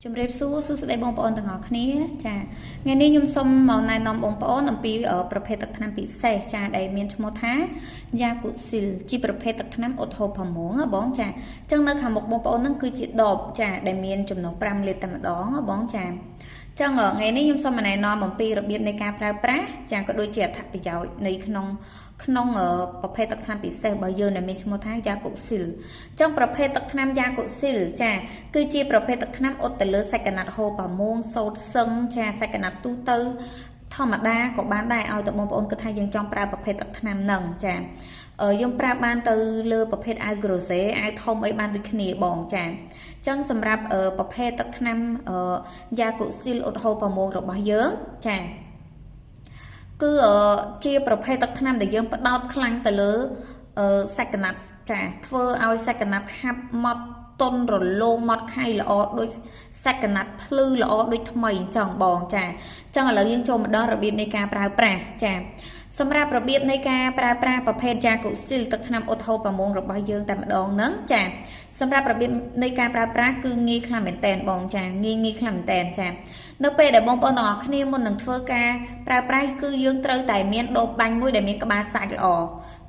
ជំរាបសួរសួស្តីបងប្អូនទាំងអស់គ្នាចាថ្ងៃនេះខ្ញុំសូមមកណែនាំបងប្អូនអំពីប្រភេទទឹកថ្នាំពិសេសចាដែលមានឈ្មោះថាយ៉ាគូស៊ីលជាប្រភេទទឹកថ្នាំអូថូផាម៉ូងបងចាអញ្ចឹងនៅខាងមុខបងប្អូននឹងគឺជាដបចាដែលមានចំណុះ5លីត្រតែម្ដងបងចាចឹងថ្ងៃនេះខ្ញុំសូមណែនាំអំពីរបៀបនៃការប្រើប្រាស់ចាក៏ដូចជាអត្ថប្រយោជន៍នៃក្នុងប្រភេទទឹកថ្នាំពិសេសរបស់យើងដែលមានឈ្មោះថាយ៉ាកូស៊ីលចឹងប្រភេទទឹកថ្នាំយ៉ាកូស៊ីលចាគឺជាប្រភេទទឹកថ្នាំអ៊ុតទៅលើសាច់ក្រណាត់ហូបប៉ាម៉ូងសូត្រសឹងចាសាច់ក្រណាត់ទូទៅធម្មតាក៏បានដែរឲ្យតែបងប្អូនគិតថាយើងចង់ប្រើប្រភេទទឹកថ្នាំហ្នឹងចាយើងប្រើបានទៅលើប្រភេទអាវក្រូសេអាវធំអីបានដូចគ្នាបងចាអញ្ចឹងសម្រាប់ប្រភេទទឹកថ្នាំយ៉ាកូស៊ីលអ៊ុតហូប៉ាម៉ូងរបស់យើងចាគឺជាប្រភេទទឹកថ្នាំដែលយើងផ្ដោតខ្លាំងទៅលើសាច់ក្រណាត់ចាធ្វើឲ្យសាច់ក្រណាត់ហាប់ម៉ត់តុនរលោងម៉ត់ខៃល្អដូចសាច់ក្រណាត់ភ្លឺល្អដូចថ្មីអញ្ចឹងបងចាអញ្ចឹងឥឡូវយើងចូលមកដល់របៀបនៃការប្រើប្រាស់ចាសម្រាប់របៀបនៃការប្រើប្រាស់ប្រភេទយ៉ាកូស៊ីលទឹកថ្នាំអ៊ុតហូប៉ាម៉ូងរបស់យើងតែម្ដងហ្នឹងចាសម្រាប់របៀបនៃការប្រើប្រាស់គឺងាយខ្លាំងមែនតើបងចាងាយខ្លាំងមែនតើចានៅពេលដែលបងប្អូនទាំងអស់គ្នាមុននឹងធ្វើការប្រើប្រាស់គឺយើងត្រូវតែមានដបបាញ់មួយដែលមានក្បាលសាច់ល្អ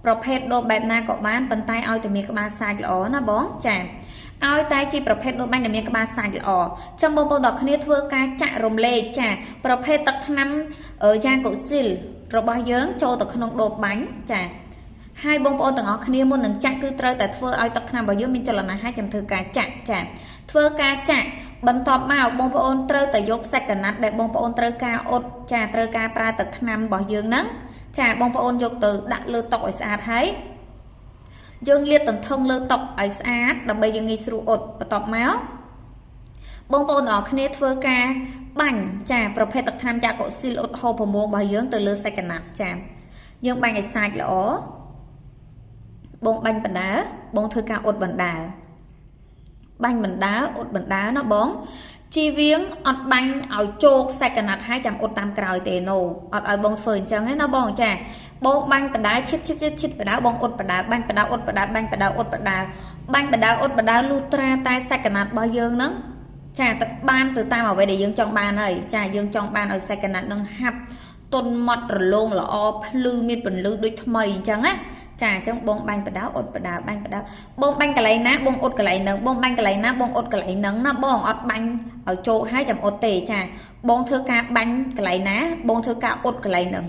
ប្រភេទដបបែបណាក៏បានប៉ុន្តែឲ្យតែមានក្បាលសាច់ល្អណាបងចាឲ្យតែជាប្រភេទដបបាញ់ដែលមានក្បាលសាច់ល្អចាំបងប្អូនទាំងគ្នាធ្វើការចាក់រំលែកចាប្រភេទទឹកថ្នាំយ៉ាកូស៊ីលរបស់យើងចូលទៅក្នុងដបបាញ់ចាហើយបងប្អូនទាំងអស់គ្នាមុននឹងចាក់គឺត្រូវតែធ្វើឲ្យទឹកថ្នាំរបស់យើងមានចលនាហើយចាំធ្វើការចាក់ចាធ្វើការចាក់បន្ទាប់មកបងប្អូនត្រូវតែយកសាច់ក្រណាត់ដែលបងប្អូនត្រូវការអ៊ុតចាត្រូវការប្រើទឹកថ្នាំរបស់យើងហ្នឹងចាបងប្អូនយកទៅដាក់លើតុឲ្យស្អាតហើយយើងលាតទន្ទឹងលើតុឲ្យស្អាតដើម្បីយើងងាយស្រួលអ៊ុតបន្ទាប់មកបងប្អូនទាំងអស់គ្នាធ្វើការបាញ់ចាប្រភេទទឹកថ្នាំយ៉ាកូស៊ីលអ៊ុតហូប៉ាម៉ូងរបស់យើងទៅលើសាច់ក្រណាត់ចាយើងបាញ់ឲ្យសាច់ល្អបងបាញ់បណ្ដើបងធ្វើការអ៊ុតបណ្ដើបាញ់បណ្ដើអ៊ុតបណ្ដើណាបងជៀសវាងអត់បាញ់ឲ្យជោគសាច់ក្រណាត់ហើយចាំអ៊ុតតាមក្រោយទេណូអត់ឲ្យបងធ្វើអញ្ចឹងទេណាបងចាបងបាញ់បណ្ដើឈិតបណ្ដើបងអ៊ុតបណ្ដើបាញ់បណ្ដើអ៊ុតបណ្ដើបាញ់បណ្ដើអ៊ុតបណ្ដើបាញ់បណ្ដើអ៊ុតបណ្ដើលូត្រាតែសាច់ក្រណាត់របស់យើងហ្នឹងចាទៅបានទៅតាមអ្វីដែលយើងចង់បានហើយចាយើងចង់បានឲ្យសាច់ក្រណាត់នឹងហាប់តុនម៉ត់រលោងល្អភ្លឺមានពន្លឺដូចថ្មីអញ្ចឹងណាចាអញ្ចឹងបងបាញ់បដៅអ៊ុតបដៅបាញ់បដៅបងបាញ់កន្លែងណាបងអ៊ុតកន្លែងហ្នឹងបងបាញ់កន្លែងណាបងអ៊ុតកន្លែងហ្នឹងណាបងអត់បាញ់ឲ្យជោគហើយចាំអ៊ុតទេចាបងធ្វើការបាញ់កន្លែងណាបងធ្វើការអ៊ុតកន្លែងហ្នឹង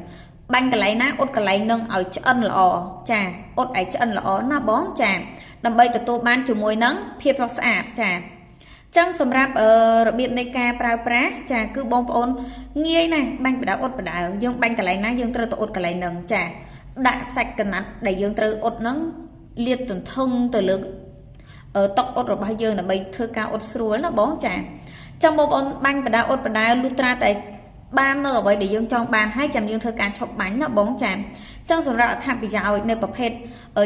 បាញ់កន្លែងណាអ៊ុតកន្លែងហ្នឹងឲ្យឆ្អិនល្អចាអ៊ុតឲ្យឆ្អិនល្អណាបងចាដើម្បីទទួលបានជាមួយនឹងភាពស្រស់ស្អាតចាចឹងសម្រាប់របៀបនៃការប្រើប្រាស់ចាគឺបងប្អូនងាយណាស់បាញ់បដៅអ៊ុតបដៅយើងបាញ់កន្លែងណាយើងត្រូវទៅអ៊ុតកន្លែងហ្នឹងចាដាក់សាច់ក្រណាត់ដែលយើងត្រូវអ៊ុតហ្នឹងលាតទន្ទឹងទៅលើតុអ៊ុតរបស់យើងដើម្បីធ្វើការអ៊ុតស្រួលណាបងចាចាំបងប្អូនបាញ់បដៅអ៊ុតបដៅលុះត្រាតែបាននៅអ្វីដែលយើងចង់បានហើយចាំយើងធ្វើការឈប់បាញ់ណាបងចាចឹងសម្រាប់អត្ថប្រយោជន៍នៃប្រភេទ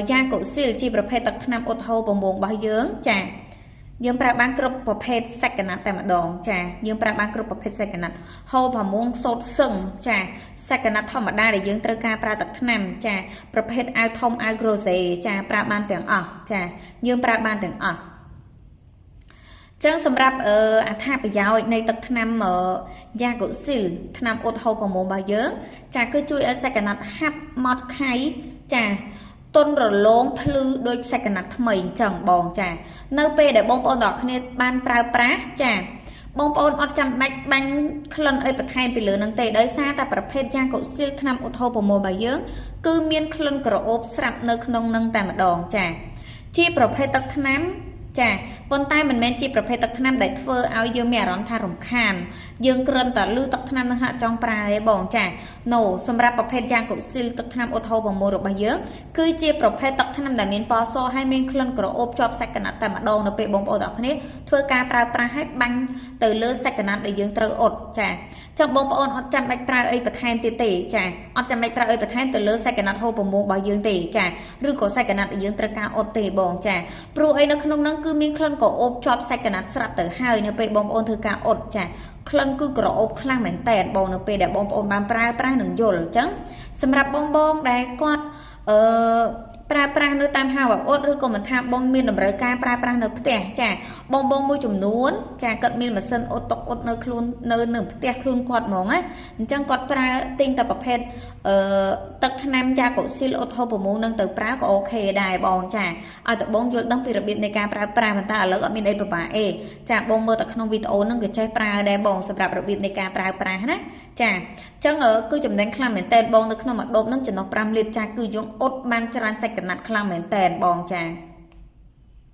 យ៉ាកូស៊ីលជាប្រភេទទឹកថ្នាំអ៊ុតហូប៉ាម៉ូងរបស់យើងចាយើងប្រើបានគ្រប់ប្រភេទសាច់ក្រណាត់តែម្ដងចាយើងប្រើបានគ្រប់ប្រភេទសាច់ក្រណាត់ហូប៉ាម៉ូងសូត្រសឹងចាសាច់ក្រណាត់ធម្មតាដែលយើងត្រូវការប្រើទឹកថ្នាំចាប្រភេទអាវធំអាវក្រូសេចាប្រើបានទាំងអស់ចាយើងប្រើបានទាំងអស់ចឹងសម្រាប់អត្ថប្រយោជន៍នៃទឹកថ្នាំយ៉ាកូស៊ីលថ្នាំអ៊ុតហូប៉ាម៉ូងរបស់យើងចាគឺជួយឲ្យសាច់ក្រណាត់ហាប់ម៉ត់ខៃចាតុនរលោងភ្លឺដូចសាច់ក្រណាត់ថ្មីអញ្ចឹងបងចានៅពេលដែលបងប្អូនទាំងអស់គ្នាបានប្រើប្រាស់ចាបងប្អូនអត់ចាំបាច់បាញ់ក្លិនអីបន្ថែមពីលើនឹងទេដោយសារតែប្រភេទយ៉ាកូស៊ីលថ្នាំអ៊ុតហូប៉ាម៉ូងរបស់យើងគឺមានក្លិនក្រអូបស្រាប់នៅក្នុងនឹងតែម្ដងចាជាប្រភេទទឹកថ្នាំចាប៉ុន្តែមិនមែនជាប្រភេទទឹកថ្នាំដែលធ្វើឲ្យយើងមានអារម្មណ៍ថារំខានយើងគ្រាន់តែលឺទឹកថ្នាំនឹងហាក់ចង់ប្រើទេបងចាណូសម្រាប់ប្រភេទយ៉ាកូស៊ីលទឹកថ្នាំអ៊ុតហូប៉ាម៉ូងរបស់យើងគឺជាប្រភេទទឹកថ្នាំដែលមានពណ៌សហើយមានក្លិនក្រអូបជាប់សាច់ក្រណាត់តែម្ដងនៅពេលបងប្អូនទាំងគ្នាធ្វើការប្រើប្រាស់ឲ្យបាញ់ទៅលើសាច់ក្រណាត់ដែលយើងត្រូវអ៊ុតចាចឹងបងប្អូនអត់ចាំបាច់ប្រើអីបន្ថែមទៀតទេចាអត់ចាំបាច់ប្រើអីបន្ថែមទៅលើសាច់ក្រណាត់ហូប៉ាម៉ូងរបស់យើងទេចាឬក៏សាច់ក្រណាត់ដែលយើងត្រូវការអ៊ុតទេបងចាព្រោះអីនៅក្នុងហ្នឹងគឺមានក្លិនក្រអូបជាប់សាច់ក្រណាត់ស្រាប់ទៅហើយនៅពេលបងប្អូនធ្វើការអ៊ុតចាក្លិនគឺក្រអូបខ្លាំងមែនតើបងនៅពេលដែលបងប្អូនបានប្រើប្រាស់នឹងយល់អញ្ចឹងសម្រាប់បងដែលគាត់ ប្រើប្រាស់នៅតាមហាងអ៊ុតឬក៏មិនថាបងមានតម្រូវការប្រើប្រាស់នៅផ្ទះចាបងមួយចំនួនចាគាត់មានម៉ាស៊ីនអ៊ុតតុកអ៊ុតនៅខ្លួននៅផ្ទះខ្លួនគាត់ហ្មងណាអញ្ចឹងគាត់ប្រើទិញតែប្រភេទទឹកថ្នាំយ៉ាកូស៊ីលអ៊ុតហូបប្រមូលនឹងទៅប្រើក៏អូខេដែរបងចាឲ្យតែបងយល់ដឹងពីរបៀបនៃការប្រើប្រាស់ប៉ុន្តែឥឡូវអត់មានអីពិបាកអេចាបងមើលតែក្នុងវីដេអូហ្នឹងក៏ចេះប្រើដែរបងសម្រាប់របៀបនៃការប្រើប្រាស់ណាចាអញ្ចឹងគឺចំណេញខ្លាំងមែនតើបងនៅក្នុងមួយដុំហ្នឹងចំណុះ5លីត្រចាគឺយើងអ៊ុតបានច្រើនសាច់កណាត់ខ្លាំងមែនតើបងចា